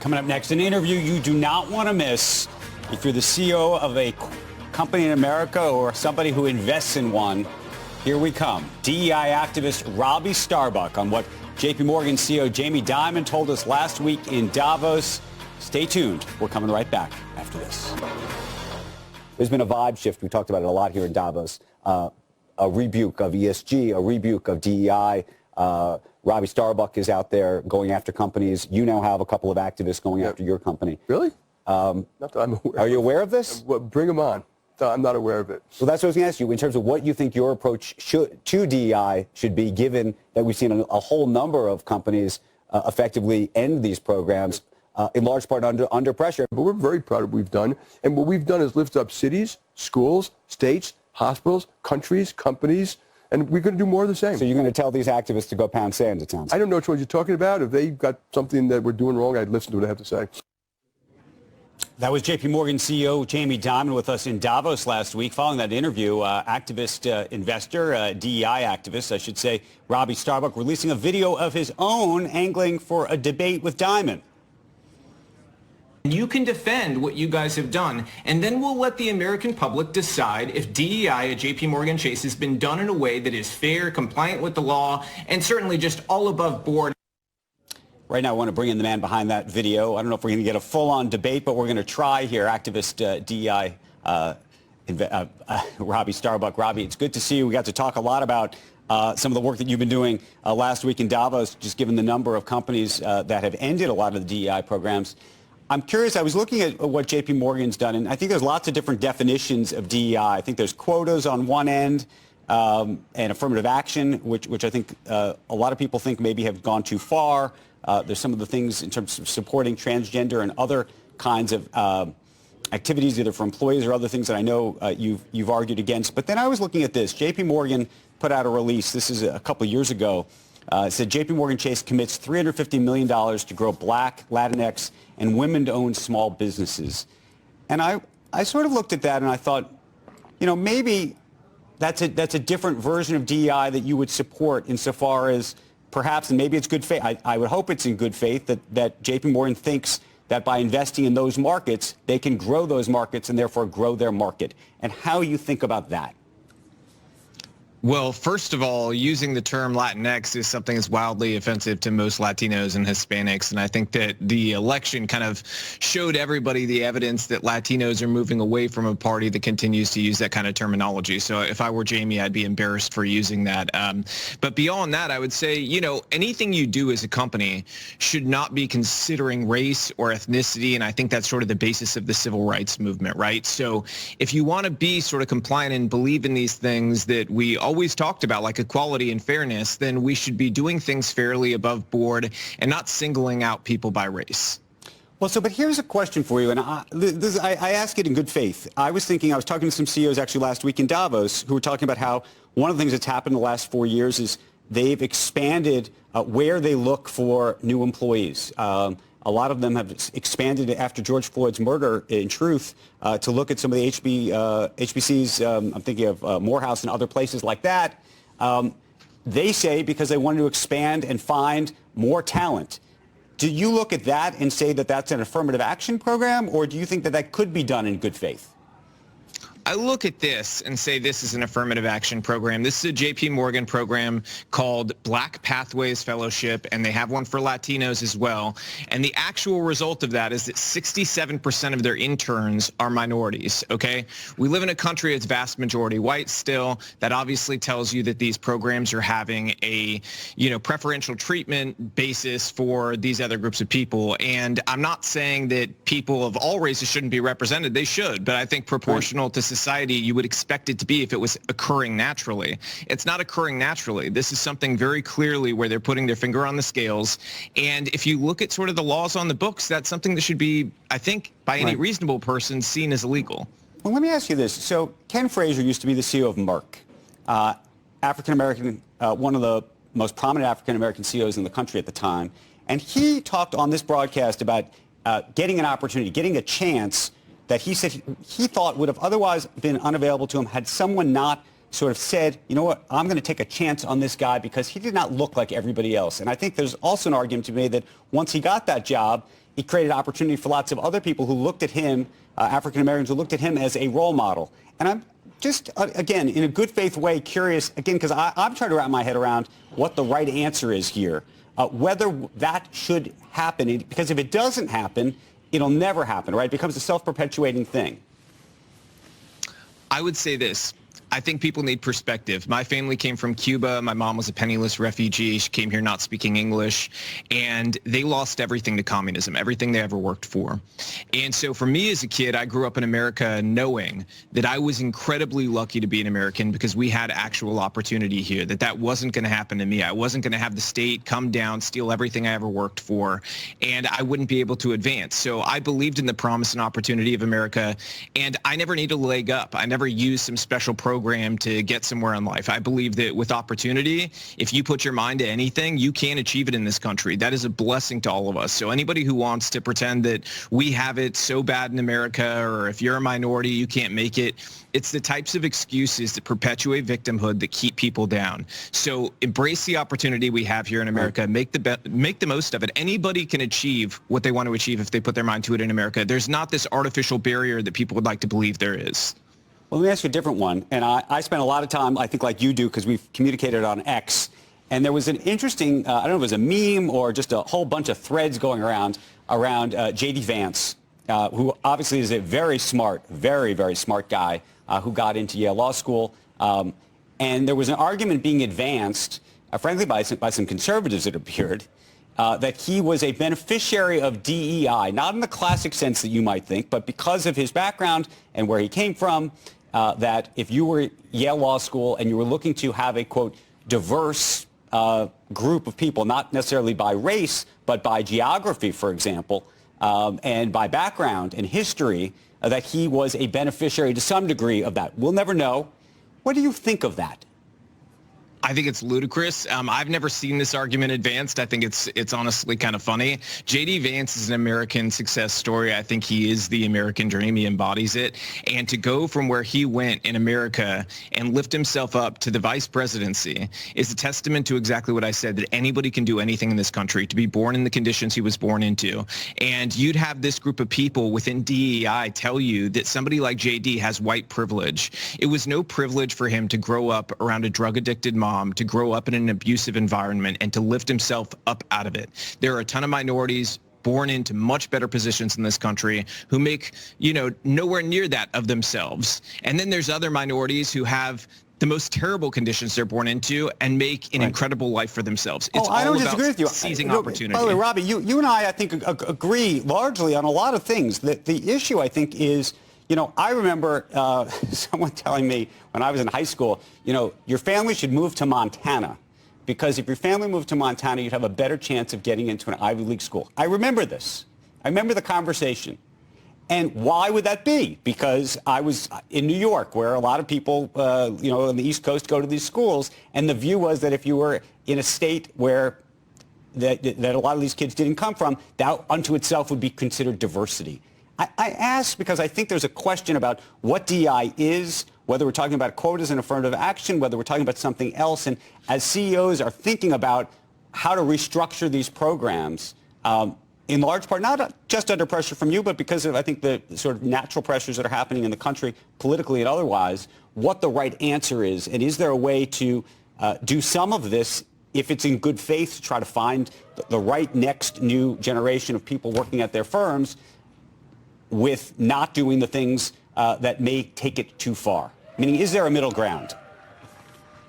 Coming up next, an interview you do not want to miss if you're the CEO of a company in America or somebody who invests in one. Here we come. DEI activist Robby Starbuck on what JP Morgan CEO Jamie Dimon told us last week in Davos. Stay tuned. We're coming right back after this. There's been a vibe shift. We talked about it a lot here in Davos. A rebuke of ESG, a rebuke of DEI. Robby Starbuck is out there going after companies. You now have a couple of activists going after your company. Really? Not that I'm aware. Are you aware of this? Well, bring them on. I'm not aware of it. Well, that's what I was going to ask you in terms of what you think your approach to DEI should be, given that we've seen a whole number of companies effectively end these programs, in large part under pressure. But we're very proud of what we've done. And what we've done is lift up cities, schools, states, hospitals, countries, companies, and we're going to do more of the same. So you're going to tell these activists to go pound sand, it sounds like. I don't know which ones you're talking about. If they've got something that we're doing wrong, I'd listen to what they have to say. That was JP Morgan CEO Jamie Dimon with us in Davos last week. Following that interview, activist, investor, DEI activist, I should say, Robby Starbuck, releasing a video of his own angling for a debate with Dimon. You can defend what you guys have done, and then we'll let the American public decide if DEI at JP Morgan Chase has been done in a way that is fair, compliant with the law, and certainly just all above board. Right now, I want to bring in the man behind that video. I don't know if we're going to get a full-on debate, but we're going to try here. Activist DEI Robby Starbuck. Robby, it's good to see you. We got to talk a lot about some of the work that you've been doing last week in Davos, just given the number of companies that have ended a lot of the DEI programs. I'm curious, I was looking at what JP Morgan's done, and I think there's lots of different definitions of DEI. I think there's quotas on one end and affirmative action, which I think a lot of people think maybe have gone too far. There's some of the things in terms of supporting transgender and other kinds of activities, either for employees or other things that I know you've argued against. But then I was looking at this. JP Morgan put out a release. This is a couple of years ago. It said JP Morgan Chase commits $350 million to grow Black, Latinx, and women-owned small businesses. And I sort of looked at that and I thought, you know, maybe that's a different version of DEI that you would support insofar as perhaps, and maybe it's good faith, I would hope it's in good faith that JP Morgan thinks that by investing in those markets, they can grow those markets and therefore grow their market. And how you think about that? Well, first of all, using the term Latinx is something that's wildly offensive to most Latinos and Hispanics. And I think that the election kind of showed everybody the evidence that Latinos are moving away from a party that continues to use that kind of terminology. So if I were Jamie, I'd be embarrassed for using that. But beyond that, I would say, you know, anything you do as a company should not be considering race or ethnicity. And I think that's sort of the basis of the civil rights movement, right? So if you want to be sort of compliant and believe in these things that we always talked about, like equality and fairness, then we should be doing things fairly above board and not singling out people by race. Well, but here's a question for you, and I ask it in good faith. I was talking to some CEOs actually last week in Davos who were talking about how one of the things that's happened in the last 4 years is they've expanded where they look for new employees. A lot of them have expanded after George Floyd's murder, in truth, to look at some of the HBCs. I'm thinking of Morehouse and other places like that. They say because they wanted to expand and find more talent. Do you look at that and say that that's an affirmative action program, or do you think that that could be done in good faith? I look at this and say this is an affirmative action program. This is a JP Morgan program called Black Pathways Fellowship, and they have one for Latinos as well. And the actual result of that is that 67% of their interns are minorities, okay? We live in a country that's vast majority white still. That obviously tells you that these programs are having a, you know, preferential treatment basis for these other groups of people. And I'm not saying that people of all races shouldn't be represented. They should, but I think proportional to society, you would expect it to be if it was occurring naturally. It's not occurring naturally. This is something very clearly where they're putting their finger on the scales. And if you look at sort of the laws on the books, that's something that should be, I think, by any reasonable person seen as illegal. Well, let me ask you this. So Ken Frazier used to be the CEO of Merck, African-American, one of the most prominent African-American CEOs in the country at the time. And he talked on this broadcast about getting an opportunity, getting a chance that he said he thought would have otherwise been unavailable to him had someone not sort of said, you know what, I'm going to take a chance on this guy because he did not look like everybody else. And I think there's also an argument to be made that once he got that job, he created opportunity for lots of other people who looked at him, African Americans who looked at him as a role model. And I'm just, again, in a good faith way, curious, again, because I'm trying to wrap my head around what the right answer is here, whether that should happen. Because if it doesn't happen, it'll never happen, right? It becomes a self-perpetuating thing. I would say this. I think people need perspective. My family came from Cuba. My mom was a penniless refugee. She came here not speaking English, and they lost everything to communism, everything they ever worked for. And so for me as a kid, I grew up in America knowing that I was incredibly lucky to be an American because we had actual opportunity here, that wasn't going to happen to me. I wasn't going to have the state come down, steal everything I ever worked for, and I wouldn't be able to advance. So I believed in the promise and opportunity of America, and I never needed a leg up. I never used some special program to get somewhere in life. I believe that with opportunity, if you put your mind to anything, you can achieve it in this country. That is a blessing to all of us. So anybody who wants to pretend that we have it so bad in America, or if you're a minority, you can't make it, it's the types of excuses that perpetuate victimhood that keep people down. So embrace the opportunity we have here in America. Make the most of it. Anybody can achieve what they want to achieve if they put their mind to it in America. There's not this artificial barrier that people would like to believe there is. Well, let me ask you a different one. And I spent a lot of time, I think like you do, because we've communicated on X. And there was an interesting, I don't know if it was a meme or just a whole bunch of threads going around J.D. Vance, who obviously is a very smart, very, very smart guy who got into Yale Law School. And there was an argument being advanced, frankly, by some conservatives, it appeared, that he was a beneficiary of DEI, not in the classic sense that you might think, but because of his background and where he came from, that if you were at Yale Law School and you were looking to have a, quote, diverse group of people, not necessarily by race, but by geography, for example, and by background and history, that he was a beneficiary to some degree of that. We'll never know. What do you think of that? I think it's ludicrous. I've never seen this argument advanced. I think it's honestly kind of funny. J.D. Vance is an American success story. I think he is the American dream. He embodies it. And to go from where he went in America and lift himself up to the vice presidency is a testament to exactly what I said, that anybody can do anything in this country, to be born in the conditions he was born into. And you'd have this group of people within DEI tell you that somebody like J.D. has white privilege. It was no privilege for him to grow up around a drug-addicted mom, to grow up in an abusive environment, and to lift himself up out of it. There are a ton of minorities born into much better positions in this country who make, nowhere near that of themselves. And then there's other minorities who have the most terrible conditions they're born into and make an incredible life for themselves. It's I don't all disagree about with you. Seizing opportunity. By the way, Robby, you and I think, agree largely on a lot of things. The issue, I think, is, I remember someone telling me when I was in high school, your family should move to Montana because if your family moved to Montana, you'd have a better chance of getting into an Ivy League school. I remember this. I remember the conversation. And why would that be? Because I was in New York, where a lot of people, on the East Coast go to these schools, and the view was that if you were in a state where that a lot of these kids didn't come from, that unto itself would be considered diversity. I ask because I think there's a question about what DEI is, whether we're talking about quotas and affirmative action, whether we're talking about something else. And as CEOs are thinking about how to restructure these programs, in large part, not just under pressure from you, but because of, I think, the sort of natural pressures that are happening in the country, politically and otherwise, what the right answer is. And is there a way to do some of this, if it's in good faith, to try to find the right next new generation of people working at their firms with not doing the things that may take it too far? Meaning, is there a middle ground?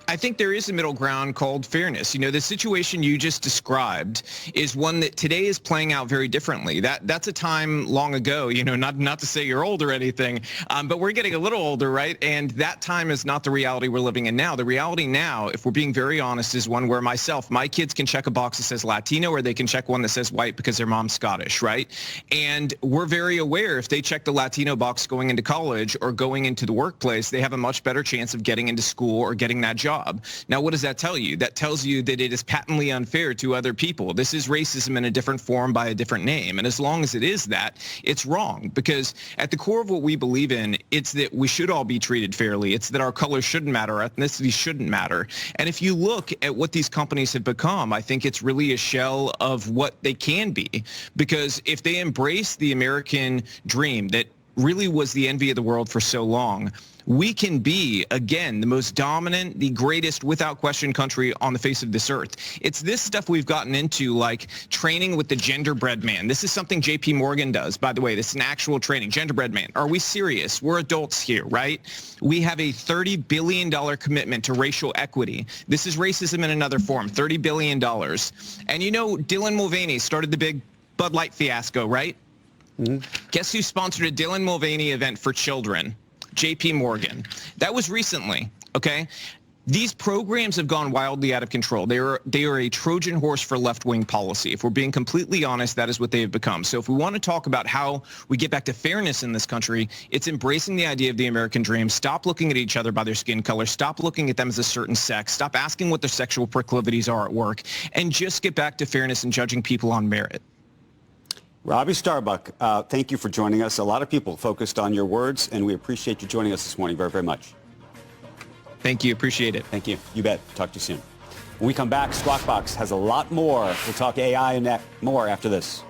I think there is a middle ground called fairness. The situation you just described is one that today is playing out very differently. That's a time long ago, not to say you're old or anything, but we're getting a little older, right? And that time is not the reality we're living in now. The reality now, if we're being very honest, is one where my kids can check a box that says Latino, or they can check one that says white because their mom's Scottish, right? And we're very aware if they check the Latino box going into college or going into the workplace, they have a much better chance of getting into school or getting that job. job. Now, what does that tell you? That tells you that it is patently unfair to other people. This is racism in a different form by a different name. And as long as it is that, it's wrong, because at the core of what we believe in, it's that we should all be treated fairly. It's that our color shouldn't matter, our ethnicity shouldn't matter. And if you look at what these companies have become, I think it's really a shell of what they can be, because if they embrace the American dream that really was the envy of the world for so long, we can be, again, the most dominant, the greatest, without question, country on the face of this earth. It's this stuff we've gotten into, like training with the genderbread man. This is something JP Morgan does, by the way. This is an actual training, genderbread man. Are we serious? We're adults here, right? We have a $30 billion commitment to racial equity. This is racism in another form, $30 billion. And you know, Dylan Mulvaney started the big Bud Light fiasco, right? Mm-hmm. Guess who sponsored a Dylan Mulvaney event for children? JP Morgan. That was recently, okay? These programs have gone wildly out of control. They are a Trojan horse for left-wing policy. If we're being completely honest, that is what they have become. So if we want to talk about how we get back to fairness in this country, it's embracing the idea of the American dream. Stop looking at each other by their skin color. Stop looking at them as a certain sex. Stop asking what their sexual proclivities are at work. And just get back to fairness and judging people on merit. Robby Starbuck, thank you for joining us. A lot of people focused on your words, and we appreciate you joining us this morning very, very much. Thank you. Appreciate it. Thank you. You bet. Talk to you soon. When we come back, Squawkbox has a lot more. We'll talk AI and more after this.